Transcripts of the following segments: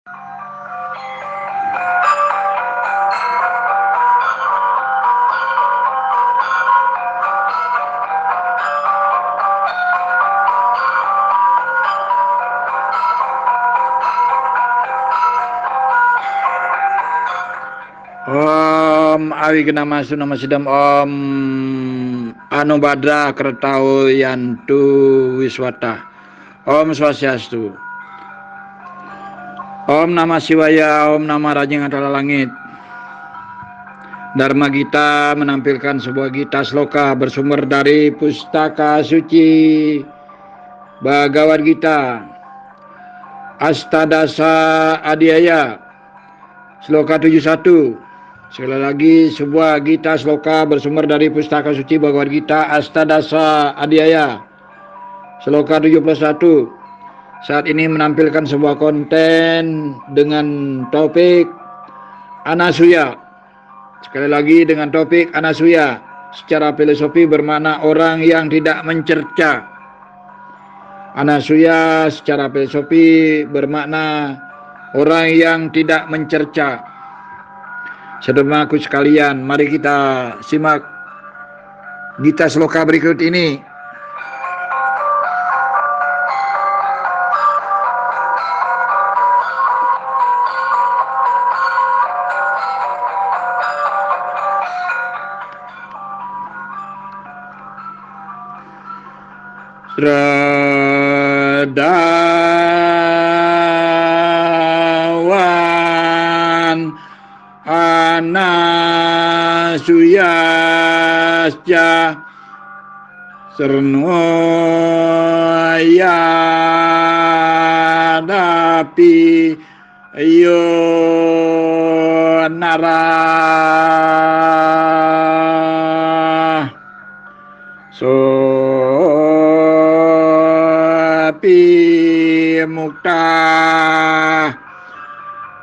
Om Awigenama Sunama Sidam Om Anubhadra Kertau Yantu Wiswata. Om Swastiastu. Om Namah Shivaya. Om Nama Rajeng Atala Langit. Dharma Gita menampilkan sebuah gita sloka bersumber dari pustaka suci Bhagavad Gita Astadasa Adhyaya sloka 71. Sekali lagi, sebuah gita sloka bersumber dari pustaka suci Bhagavad Gita Astadasa Adhyaya sloka 71. Saat ini menampilkan sebuah konten dengan topik Anasuya. Sekali lagi dengan topik Anasuya. Secara filosofi bermakna orang yang tidak mencerca. Anasuya secara filosofi bermakna orang yang tidak mencerca. Saudaraku sekalian, mari kita simak gita sloka berikut ini. Radawan Anasuyasya Sernoyadapi Yonara Sopi Mukta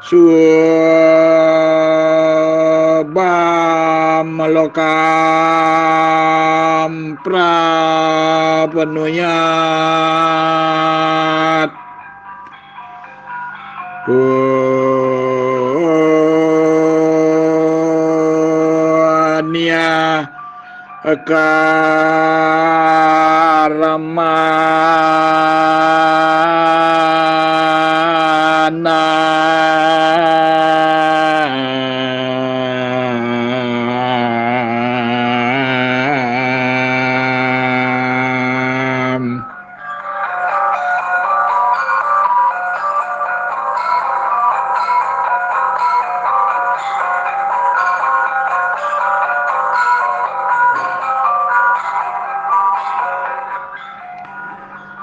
Subam Lokam Prapenuyat Punya Karamana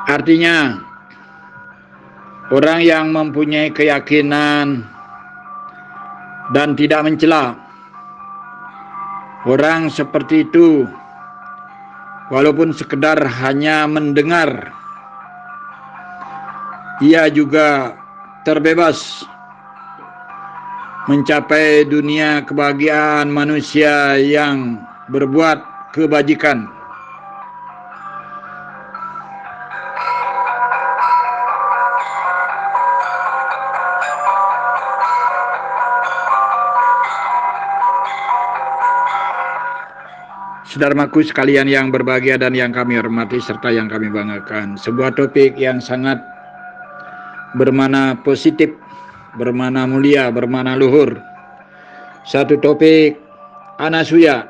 Artinya, orang yang mempunyai keyakinan dan tidak mencela. Orang seperti itu, walaupun sekedar hanya mendengar, ia juga terbebas mencapai dunia kebahagiaan manusia yang berbuat kebajikan. Saudaraku sekalian yang berbahagia dan yang kami hormati serta yang kami banggakan, sebuah topik yang sangat bermakna positif, bermakna mulia, bermakna luhur. Satu topik Anasuya.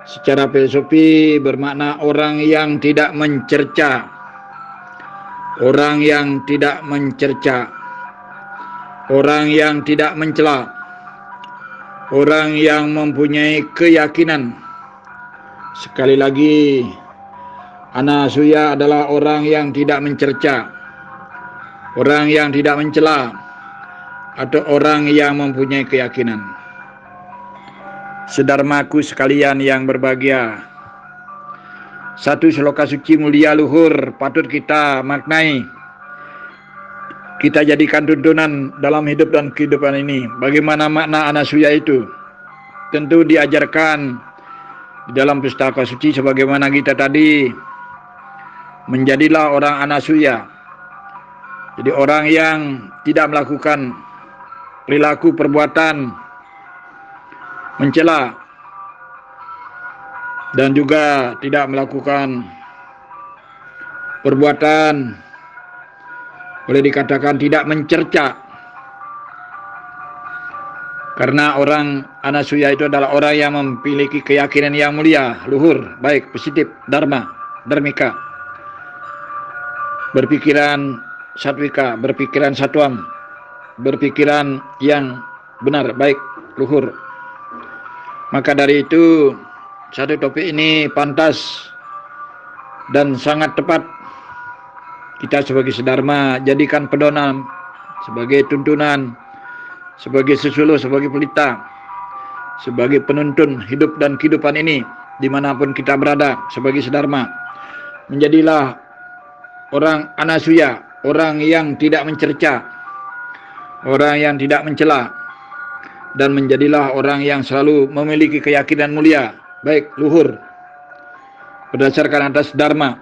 Secara filosofi bermakna orang yang tidak mencerca. Orang yang tidak mencerca. Orang yang tidak mencela. Orang yang mempunyai keyakinan. Sekali lagi, Anasuya adalah orang yang tidak mencerca, orang yang tidak mencela, atau orang yang mempunyai keyakinan. Saudaraku sekalian yang berbahagia, satu sloka suci mulia luhur patut kita maknai, kita jadikan tuntunan dalam hidup dan kehidupan ini. Bagaimana makna Anasuya itu? Tentu diajarkan di dalam pustaka suci sebagaimana kita tadi. Menjadilah orang Anasuya. Jadi orang yang tidak melakukan perilaku perbuatan mencela dan juga tidak melakukan perbuatan boleh dikatakan tidak mencerca. Karena orang Anasuya itu adalah orang yang memiliki keyakinan yang mulia, luhur, baik, positif, dharma, dharmika, berpikiran satwika, berpikiran satwam, berpikiran yang benar, baik, luhur. Maka dari itu satu topik ini pantas dan sangat tepat kita sebagai sedharma jadikan pedoman, sebagai tuntunan, sebagai sesuluh, sebagai pelita, sebagai penuntun hidup dan kehidupan ini dimanapun kita berada sebagai sedharma. Menjadilah orang Anasuya, orang yang tidak mencerca, orang yang tidak mencela, dan menjadilah orang yang selalu memiliki keyakinan mulia, baik, luhur, berdasarkan atas dharma,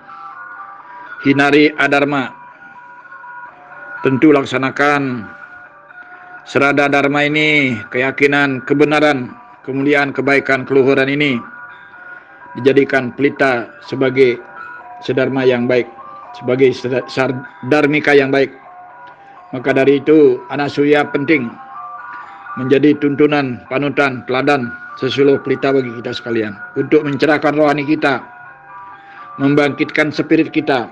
hindari adharma. Tentu laksanakan serada dharma ini, keyakinan, kebenaran, kemuliaan, kebaikan, keluhuran ini dijadikan pelita sebagai sedharma yang baik, sebagai dharmika yang baik. Maka dari itu Anasuya penting menjadi tuntunan, panutan, teladan, sesuluh pelita bagi kita sekalian untuk mencerahkan rohani kita, membangkitkan spirit kita,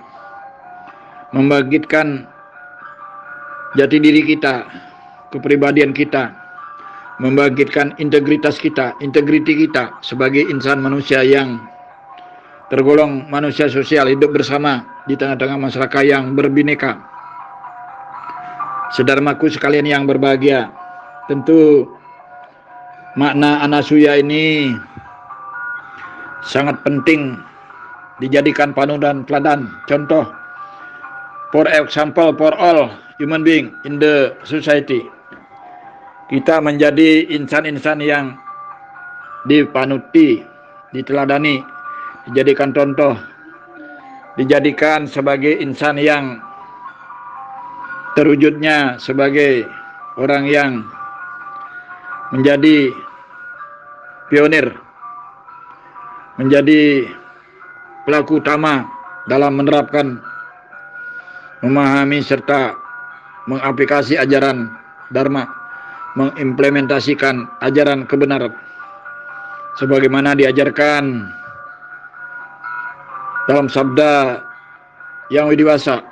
membangkitkan jati diri kita, kepribadian kita, membangkitkan integritas kita, integriti kita sebagai insan manusia yang tergolong manusia sosial, hidup bersama di tengah-tengah masyarakat yang berbineka. Sedharmaku sekalian yang berbahagia, tentu makna Anasuya ini sangat penting dijadikan panutan, teladan, contoh, for example for all human being in the society. Kita menjadi insan-insan yang dipanuti, diteladani, dijadikan contoh, dijadikan sebagai insan yang terwujudnya sebagai orang yang menjadi pionir, menjadi pelaku utama dalam menerapkan, memahami serta mengaplikasi ajaran dharma, mengimplementasikan ajaran kebenaran sebagaimana diajarkan dalam sabda yang widiwasa.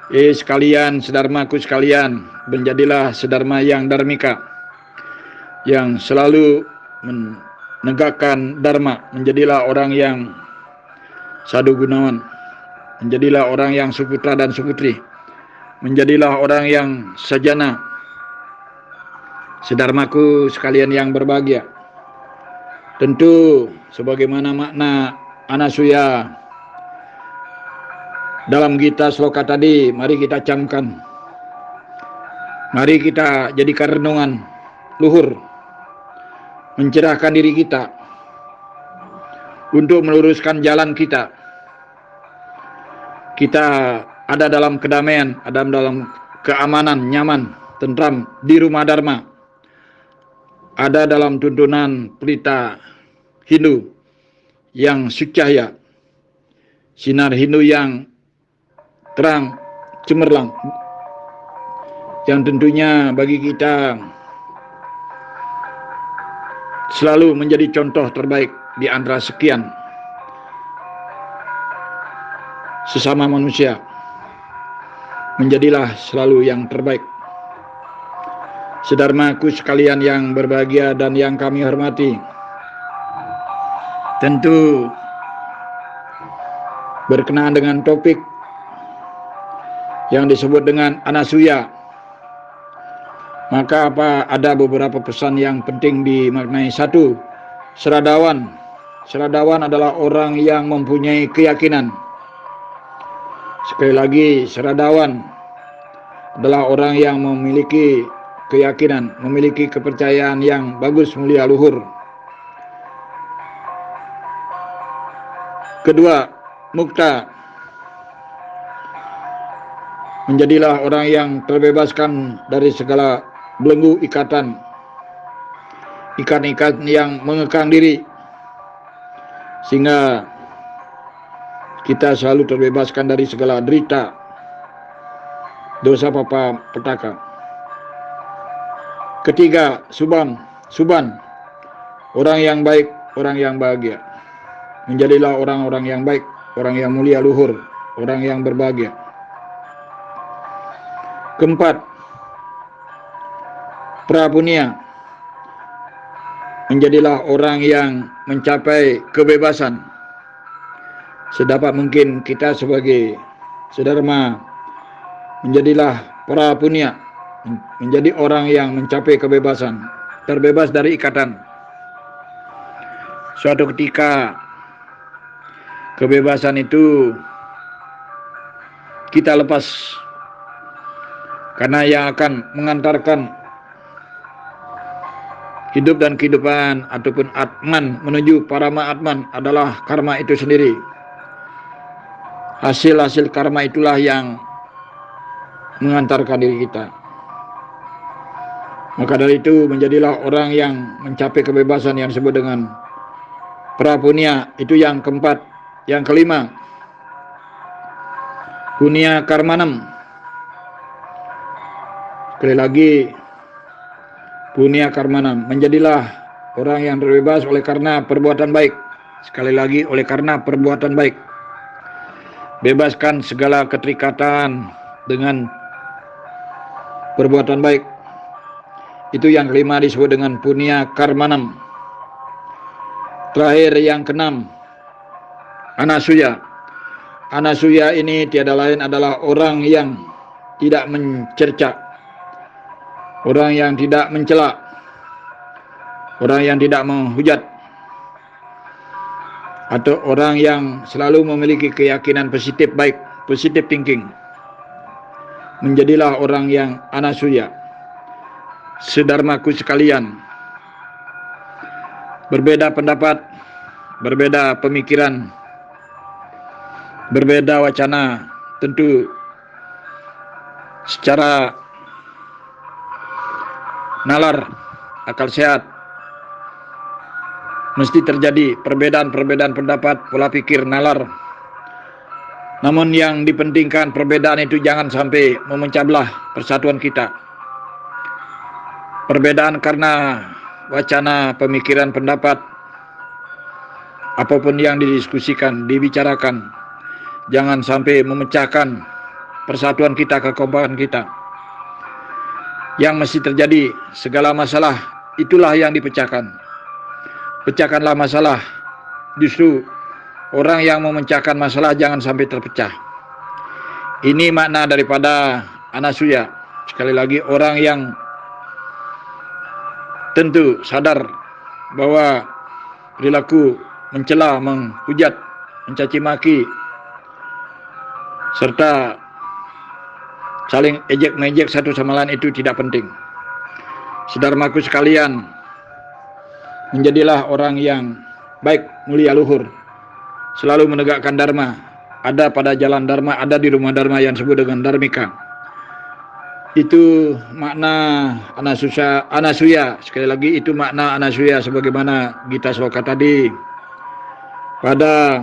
Sekalian, sedharmaku sekalian, menjadilah sedharma yang dharmika, yang selalu menegakkan dharma, menjadilah orang yang sadu gunawan, menjadilah orang yang suputra dan suputri, menjadilah orang yang sajana. Sedharmaku sekalian yang berbahagia, tentu sebagaimana makna Anasuya dalam Gita Sloka tadi, mari kita camkan, mari kita jadikan renungan luhur, mencerahkan diri kita untuk meluruskan jalan kita. Kita ada dalam kedamaian, ada dalam keamanan, nyaman, tentram di rumah dharma, ada dalam tuntunan pelita Hindu yang sucahya, sinar Hindu yang terang cemerlang, yang tentunya bagi kita selalu menjadi contoh terbaik di antara sekian sesama manusia. Menjadilah selalu yang terbaik. Sedharmaku sekalian yang berbahagia dan yang kami hormati, tentu berkenaan dengan topik yang disebut dengan Anasuya, maka ada beberapa pesan yang penting dimaknai. Satu, seradawan. Seradawan adalah orang yang mempunyai keyakinan. Sekali lagi, seradawan adalah orang yang memiliki keyakinan, memiliki kepercayaan yang bagus, mulia, luhur. Kedua, mukta. Menjadilah orang yang terbebaskan dari segala belenggu ikatan, ikat-ikat yang mengekang diri, sehingga kita selalu terbebaskan dari segala derita, dosa papa petaka. Ketiga, suban, orang yang baik, orang yang bahagia. Menjadilah orang-orang yang baik, orang yang mulia luhur, orang yang berbahagia. Keempat, prapunia. Menjadilah orang yang mencapai kebebasan. Sedapat mungkin kita sebagai sedharma menjadilah prapunia, menjadi orang yang mencapai kebebasan, terbebas dari ikatan. Suatu ketika kebebasan itu kita lepas, karena yang akan mengantarkan hidup dan kehidupan ataupun atman menuju parama atman adalah karma itu sendiri. Hasil-hasil karma itulah yang mengantarkan diri kita. Maka dari itu menjadilah orang yang mencapai kebebasan yang disebut dengan prapunia. Itu yang keempat. Yang kelima, punya karmanam. Sekali lagi, punya karmanam. Menjadilah orang yang terbebas oleh karena perbuatan baik. Sekali lagi, oleh karena perbuatan baik. Bebaskan segala keterikatan dengan perbuatan baik. Itu yang kelima disebut dengan punya karmanam. Terakhir yang keenam, anasuya. Anasuya ini tiada lain adalah orang yang tidak mencerca, orang yang tidak mencela, orang yang tidak menghujat, atau orang yang selalu memiliki keyakinan positif baik, positive thinking. Menjadilah orang yang anasuya. Sedharmaku sekalian, berbeda pendapat, berbeda pemikiran, berbeda wacana, tentu secara nalar, akal sehat, mesti terjadi perbedaan-perbedaan pendapat, pola pikir, nalar. Namun yang dipentingkan perbedaan itu jangan sampai memecah belah persatuan kita. Perbedaan karena wacana, pemikiran, pendapat, apapun yang didiskusikan, dibicarakan, jangan sampai memecahkan persatuan kita, kekompakan kita. Yang mesti terjadi, segala masalah itulah yang dipecahkan. Pecahkanlah masalah. Justru orang yang memecahkan masalah jangan sampai terpecah. Ini makna daripada anasuya. Sekali lagi, orang yang tentu sadar bahwa perilaku mencela, menghujat, mencaci maki, serta saling ejek-mejek satu sama lain itu tidak penting. Sedharmaku sekalian, menjadilah orang yang baik, mulia, luhur, selalu menegakkan dharma, ada pada jalan dharma, ada di rumah dharma yang disebut dengan dharmika. Itu makna anasuya. Sekali lagi, itu makna anasuya sebagaimana Gita Sloka tadi pada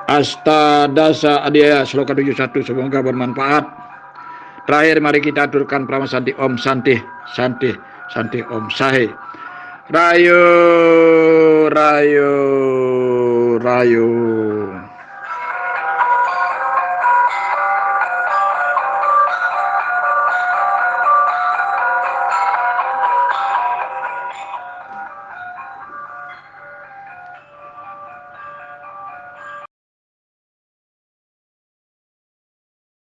Astadasa Adhyaya Sloka 71. Semoga bermanfaat. Terakhir, mari kita aturkan pramasanti Om Santi Om Sahe. Rayo.